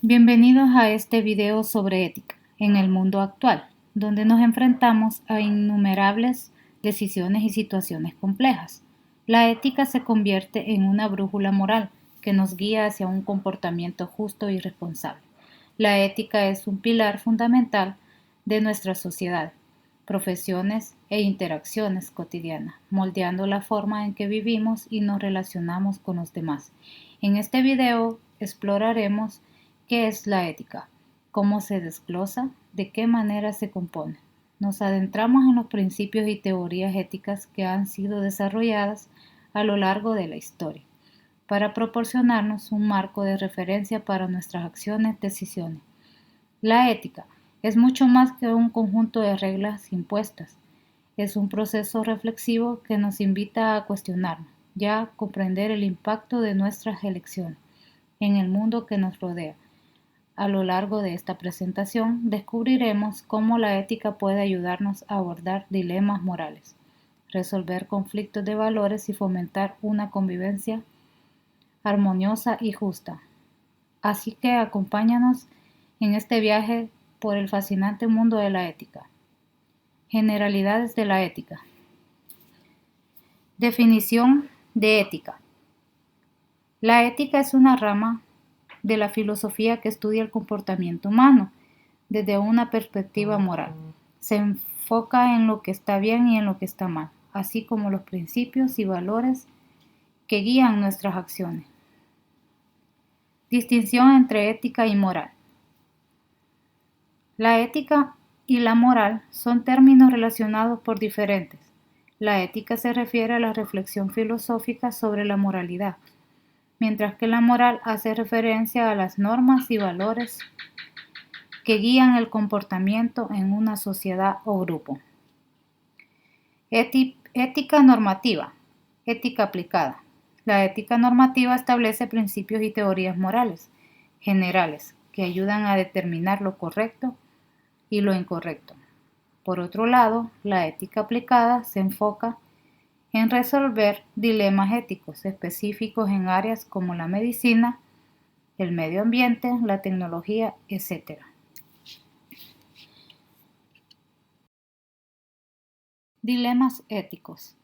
Bienvenidos a este video sobre ética en el mundo actual, donde nos enfrentamos a innumerables decisiones y situaciones complejas. La ética se convierte en una brújula moral que nos guía hacia un comportamiento justo y responsable. La ética es un pilar fundamental de nuestra sociedad, profesiones e interacciones cotidianas, moldeando la forma en que vivimos y nos relacionamos con los demás. En este video exploraremos ¿qué es la ética? ¿Cómo se desglosa? ¿De qué manera se compone? Nos adentramos en los principios y teorías éticas que han sido desarrolladas a lo largo de la historia, para proporcionarnos un marco de referencia para nuestras acciones y decisiones. La ética es mucho más que un conjunto de reglas impuestas. Es un proceso reflexivo que nos invita a cuestionarnos, ya a comprender el impacto de nuestras elecciones en el mundo que nos rodea. A lo largo de esta presentación descubriremos cómo la ética puede ayudarnos a abordar dilemas morales, resolver conflictos de valores y fomentar una convivencia armoniosa y justa. Así que acompáñanos en este viaje por el fascinante mundo de la ética. Generalidades de la ética. Definición de ética. La ética es una rama de la filosofía que estudia el comportamiento humano desde una perspectiva moral. Se enfoca en lo que está bien y en lo que está mal, así como los principios y valores que guían nuestras acciones. Distinción entre ética y moral. La ética y la moral son términos relacionados por diferentes. La ética se refiere a la reflexión filosófica sobre la moralidad, mientras que la moral hace referencia a las normas y valores que guían el comportamiento en una sociedad o grupo. Ética normativa. Ética aplicada. La ética normativa establece principios y teorías morales generales que ayudan a determinar lo correcto y lo incorrecto. Por otro lado, la ética aplicada se enfoca en resolver dilemas éticos específicos en áreas como la medicina, el medio ambiente, la tecnología, etc. Dilemas éticos.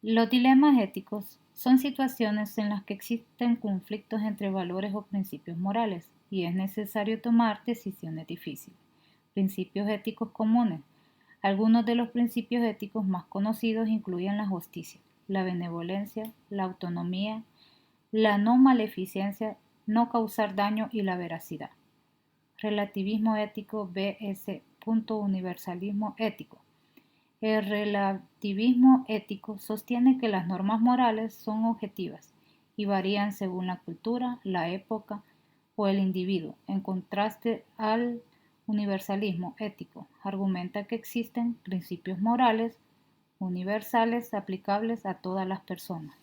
Los dilemas éticos son situaciones en las que existen conflictos entre valores o principios morales y es necesario tomar decisiones difíciles. Principios éticos comunes. Algunos de los principios éticos más conocidos incluyen la justicia, la benevolencia, la autonomía, la no maleficencia, no causar daño y la veracidad. Relativismo ético vs. Universalismo ético. El relativismo ético sostiene que las normas morales son objetivas y varían según la cultura, la época o el individuo. En contraste al universalismo ético, argumenta que existen principios morales universales aplicables a todas las personas.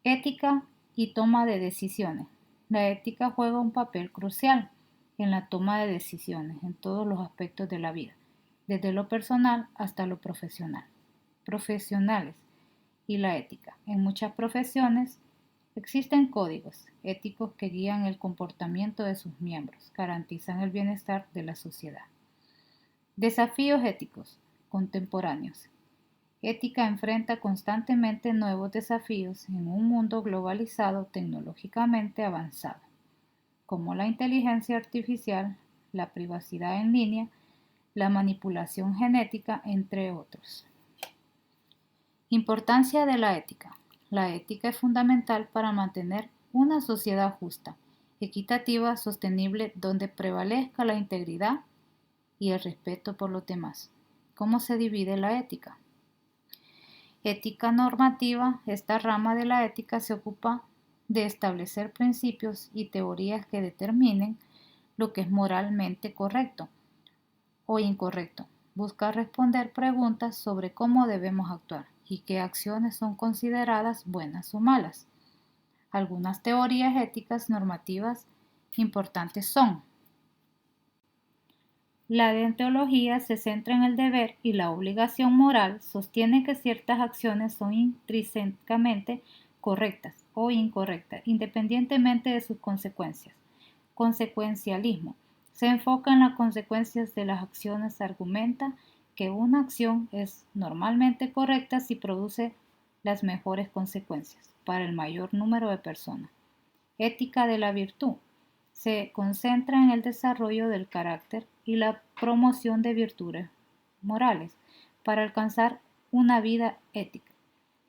Ética y toma de decisiones. La ética juega un papel crucial en la toma de decisiones en todos los aspectos de la vida, desde lo personal hasta lo profesional. Profesionales y la ética. En muchas profesiones existen códigos éticos que guían el comportamiento de sus miembros, garantizan el bienestar de la sociedad. Desafíos éticos contemporáneos. Ética enfrenta constantemente nuevos desafíos en un mundo globalizado tecnológicamente avanzado, como la inteligencia artificial, la privacidad en línea, la manipulación genética, entre otros. Importancia de la ética. La ética es fundamental para mantener una sociedad justa, equitativa, sostenible, donde prevalezca la integridad y el respeto por los demás. ¿Cómo se divide la ética? Ética normativa. Esta rama de la ética se ocupa de establecer principios y teorías que determinen lo que es moralmente correcto o incorrecto. Busca responder preguntas sobre cómo debemos actuar y qué acciones son consideradas buenas o malas. Algunas teorías éticas normativas importantes son: la deontología se centra en el deber y la obligación moral, sostiene que ciertas acciones son intrínsecamente correctas o incorrectas, independientemente de sus consecuencias. Consecuencialismo. Se enfoca en las consecuencias de las acciones. Argumenta que una acción es normalmente correcta si produce las mejores consecuencias para el mayor número de personas. Ética de la virtud. Se concentra en el desarrollo del carácter y la promoción de virtudes morales para alcanzar una vida ética.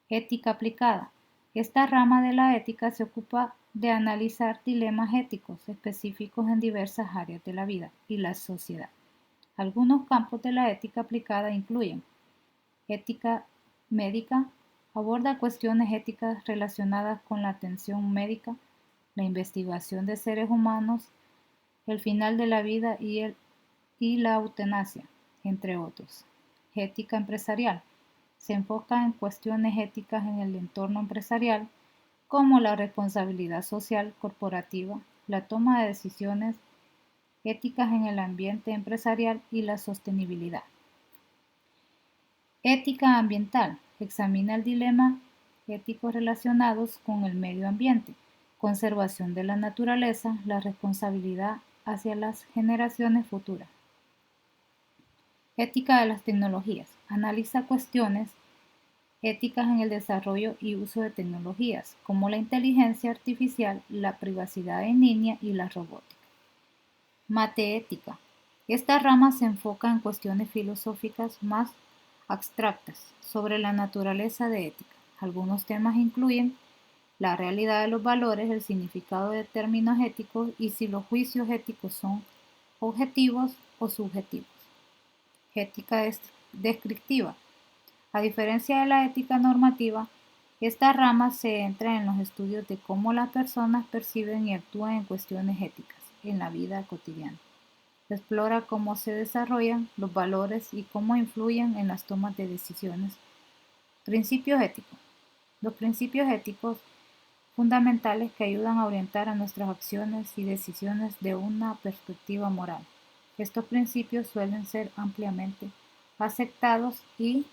Ética aplicada. Esta rama de la ética se ocupa de analizar dilemas éticos específicos en diversas áreas de la vida y la sociedad. Algunos campos de la ética aplicada incluyen ética médica, aborda cuestiones éticas relacionadas con la atención médica, la investigación de seres humanos, el final de la vida y la eutanasia, entre otros. Ética empresarial. Se enfoca en cuestiones éticas en el entorno empresarial, como la responsabilidad social corporativa, la toma de decisiones éticas en el ambiente empresarial y la sostenibilidad. Ética ambiental. Examina el dilema éticos relacionados con el medio ambiente, conservación de la naturaleza, la responsabilidad hacia las generaciones futuras. Ética de las tecnologías. Analiza cuestiones éticas en el desarrollo y uso de tecnologías, como la inteligencia artificial, la privacidad en línea y la robótica. Mateética. Esta rama se enfoca en cuestiones filosóficas más abstractas sobre la naturaleza de ética. Algunos temas incluyen la realidad de los valores, el significado de términos éticos y si los juicios éticos son objetivos o subjetivos. Ética descriptiva. A diferencia de la ética normativa, esta rama se centra en los estudios de cómo las personas perciben y actúan en cuestiones éticas en la vida cotidiana. Explora cómo se desarrollan los valores y cómo influyen en las tomas de decisiones. Principios éticos. Los principios éticos fundamentales que ayudan a orientar a nuestras acciones y decisiones de una perspectiva moral. Estos principios suelen ser ampliamente aceptados y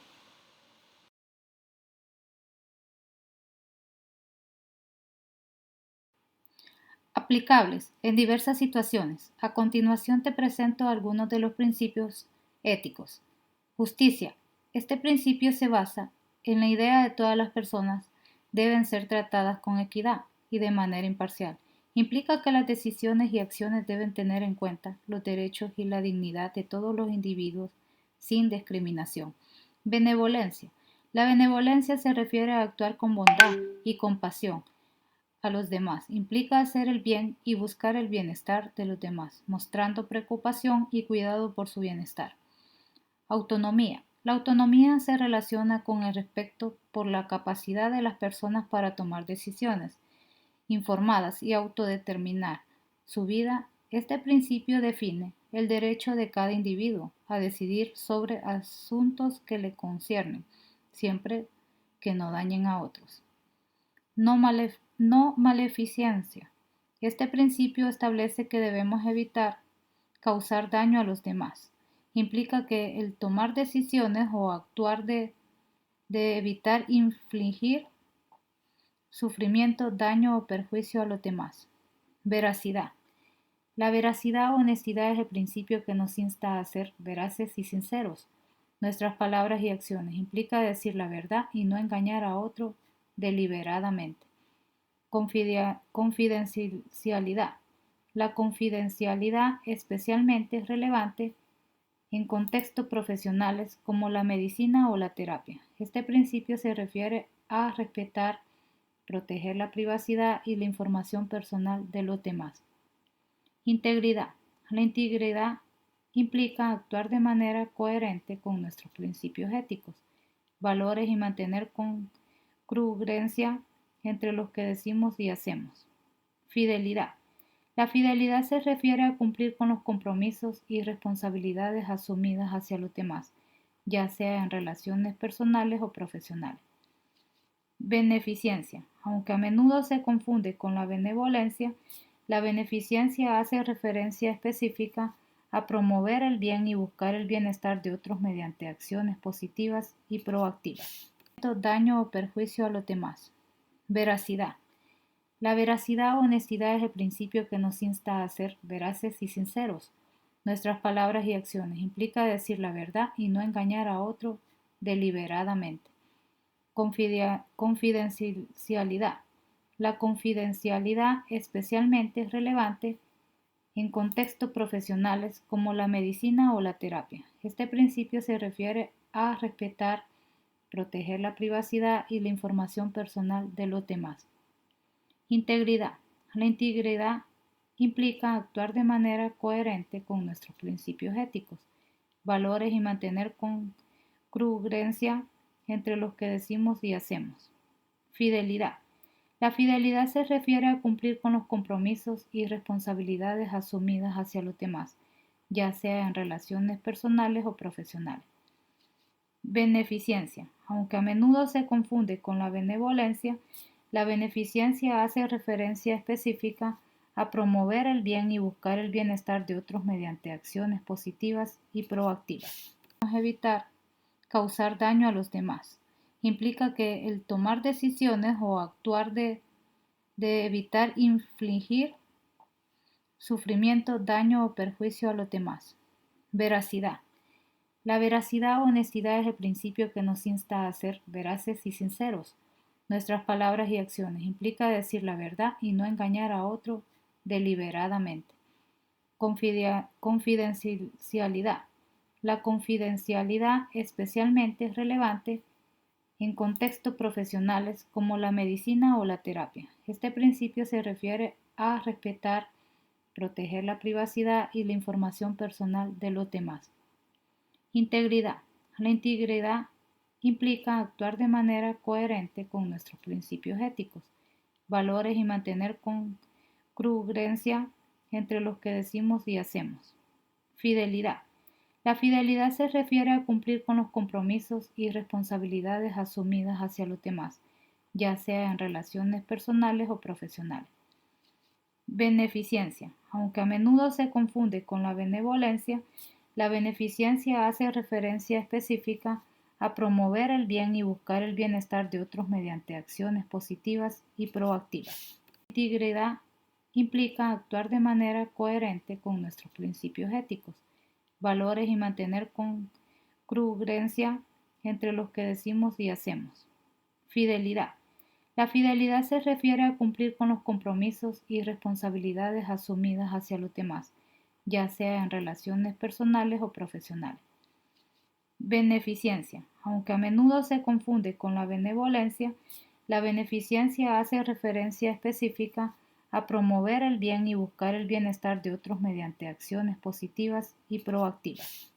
aplicables en diversas situaciones. A continuación te presento algunos de los principios éticos. Justicia. Este principio se basa en la idea de que todas las personas deben ser tratadas con equidad y de manera imparcial. Implica que las decisiones y acciones deben tener en cuenta los derechos y la dignidad de todos los individuos sin discriminación. Benevolencia. La benevolencia se refiere a actuar con bondad y compasión a los demás. Implica hacer el bien y buscar el bienestar de los demás, mostrando preocupación y cuidado por su bienestar. Autonomía. La autonomía se relaciona con el respeto por la capacidad de las personas para tomar decisiones informadas y autodeterminar su vida. Este principio define el derecho de cada individuo a decidir sobre asuntos que le conciernen, siempre que no dañen a otros. No maleficencia. Este principio establece que debemos evitar causar daño a los demás. Implica que el tomar decisiones o actuar de evitar infligir sufrimiento, daño o perjuicio a los demás. Veracidad. La veracidad o honestidad es el principio que nos insta a ser veraces y sinceros. Nuestras palabras y acciones implica decir la verdad y no engañar a otro deliberadamente. Confidencialidad. La confidencialidad especialmente es relevante en contextos profesionales como la medicina o la terapia. Este principio se refiere a respetar, proteger la privacidad y la información personal de los demás. Integridad. La integridad implica actuar de manera coherente con nuestros principios éticos, valores y mantener congruencia entre lo que decimos y hacemos. Fidelidad. La fidelidad se refiere a cumplir con los compromisos y responsabilidades asumidas hacia los demás, ya sea en relaciones personales o profesionales. Beneficencia. Aunque a menudo se confunde con la benevolencia, la beneficencia hace referencia específica a promover el bien y buscar el bienestar de otros mediante acciones positivas y proactivas. Daño o perjuicio a los demás. Veracidad. La veracidad o honestidad es el principio que nos insta a ser veraces y sinceros. Nuestras palabras y acciones implica decir la verdad y no engañar a otro deliberadamente. Confidencialidad. La confidencialidad especialmente es relevante en contextos profesionales como la medicina o la terapia. Este principio se refiere a respetar, proteger la privacidad y la información personal de los demás. Integridad. La integridad implica actuar de manera coherente con nuestros principios éticos, valores y mantener congruencia entre lo que decimos y hacemos. Fidelidad. La fidelidad se refiere a cumplir con los compromisos y responsabilidades asumidas hacia los demás, ya sea en relaciones personales o profesionales. Beneficencia. Aunque a menudo se confunde con la benevolencia, la beneficencia hace referencia específica a promover el bien y buscar el bienestar de otros mediante acciones positivas y proactivas. Evitar causar daño a los demás. Implica que el tomar decisiones o actuar de evitar infligir sufrimiento, daño o perjuicio a los demás. Veracidad. La veracidad o honestidad es el principio que nos insta a ser veraces y sinceros. Nuestras palabras y acciones implica decir la verdad y no engañar a otro deliberadamente. Confidencialidad. La confidencialidad especialmente es relevante en contextos profesionales como la medicina o la terapia. Este principio se refiere a respetar, proteger la privacidad y la información personal de los demás. Integridad. La integridad implica actuar de manera coherente con nuestros principios éticos, valores y mantener congruencia entre lo que decimos y hacemos. Fidelidad. La fidelidad se refiere a cumplir con los compromisos y responsabilidades asumidas hacia los demás, ya sea en relaciones personales o profesionales. Beneficencia. Aunque a menudo se confunde con la benevolencia, la beneficencia hace referencia específica a promover el bien y buscar el bienestar de otros mediante acciones positivas y proactivas. La integridad implica actuar de manera coherente con nuestros principios éticos, valores y mantener congruencia entre lo que decimos y hacemos. Fidelidad. La fidelidad se refiere a cumplir con los compromisos y responsabilidades asumidas hacia los demás, ya sea en relaciones personales o profesionales. Beneficencia. Aunque a menudo se confunde con la benevolencia, la beneficencia hace referencia específica a promover el bien y buscar el bienestar de otros mediante acciones positivas y proactivas.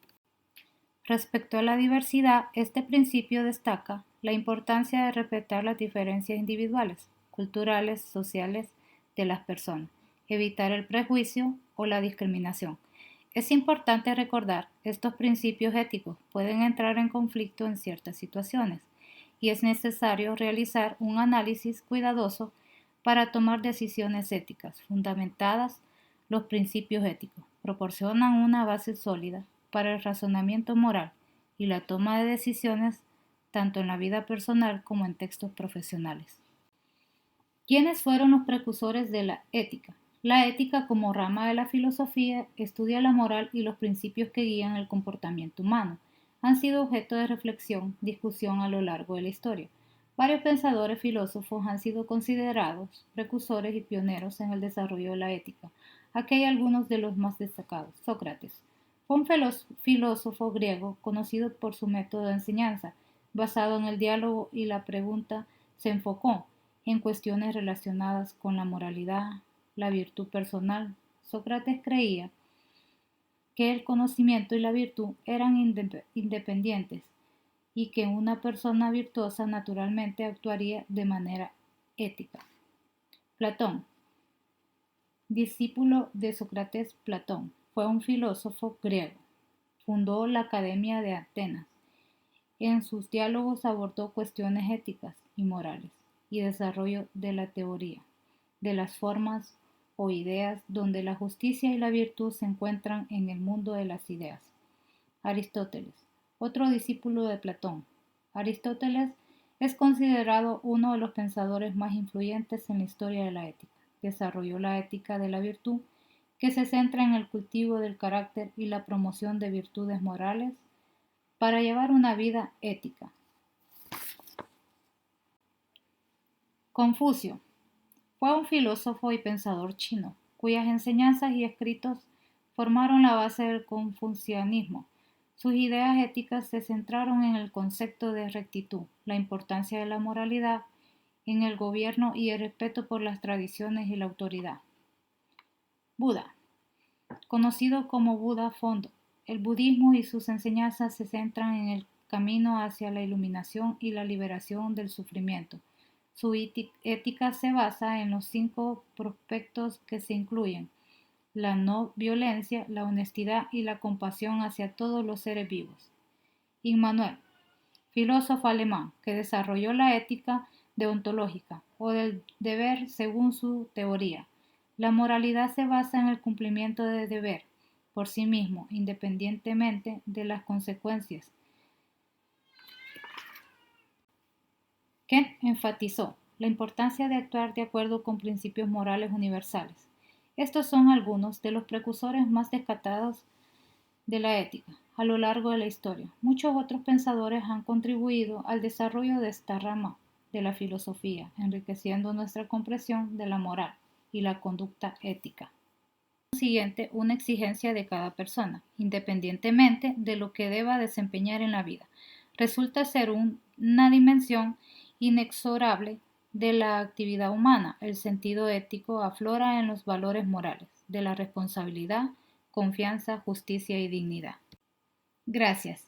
Respecto a la diversidad, este principio destaca la importancia de respetar las diferencias individuales, culturales, sociales de las personas, evitar el prejuicio o la discriminación. Es importante recordar que estos principios éticos pueden entrar en conflicto en ciertas situaciones y es necesario realizar un análisis cuidadoso para tomar decisiones éticas fundamentadas. Los principios éticos proporcionan una base sólida para el razonamiento moral y la toma de decisiones tanto en la vida personal como en textos profesionales. ¿Quiénes fueron los precursores de la ética? La ética como rama de la filosofía estudia la moral y los principios que guían el comportamiento humano. Han sido objeto de reflexión, discusión a lo largo de la historia. Varios pensadores filósofos han sido considerados precursores y pioneros en el desarrollo de la ética. Aquí hay algunos de los más destacados. Sócrates fue un filósofo griego conocido por su método de enseñanza, basado en el diálogo y la pregunta. Se enfocó en cuestiones relacionadas con la moralidad, la virtud personal. Sócrates creía que el conocimiento y la virtud eran independientes y que una persona virtuosa naturalmente actuaría de manera ética. Platón, discípulo de Sócrates. Platón fue un filósofo griego. Fundó la Academia de Atenas. En sus diálogos abordó cuestiones éticas y morales y desarrollo de la teoría de las formas o ideas donde la justicia y la virtud se encuentran en el mundo de las ideas. Aristóteles, otro discípulo de Platón. Aristóteles Es considerado uno de los pensadores más influyentes en la historia de la ética. Desarrolló la ética de la virtud, que se centra en el cultivo del carácter y la promoción de virtudes morales para llevar una vida ética. Confucio fue un filósofo y pensador chino, cuyas enseñanzas y escritos formaron la base del confucianismo. Sus ideas éticas se centraron en el concepto de rectitud, la importancia de la moralidad en el gobierno y el respeto por las tradiciones y la autoridad. Buda, conocido como Buda Fondo, el budismo y sus enseñanzas se centran en el camino hacia la iluminación y la liberación del sufrimiento. Su ética se basa en los 5 prospectos que se incluyen la no violencia, la honestidad y la compasión hacia todos los seres vivos. Immanuel, filósofo alemán que desarrolló la ética deontológica o del deber según su teoría. La moralidad se basa en el cumplimiento del deber por sí mismo, independientemente de las consecuencias. Kant enfatizó la importancia de actuar de acuerdo con principios morales universales. Estos son algunos de los precursores más destacados de la ética a lo largo de la historia. Muchos otros pensadores han contribuido al desarrollo de esta rama de la filosofía, enriqueciendo nuestra comprensión de la moral y la conducta ética. Siguiente, una exigencia de cada persona, independientemente de lo que deba desempeñar en la vida. Resulta ser una dimensión inexorable de la actividad humana. El sentido ético aflora en los valores morales, de la responsabilidad, confianza, justicia y dignidad. Gracias.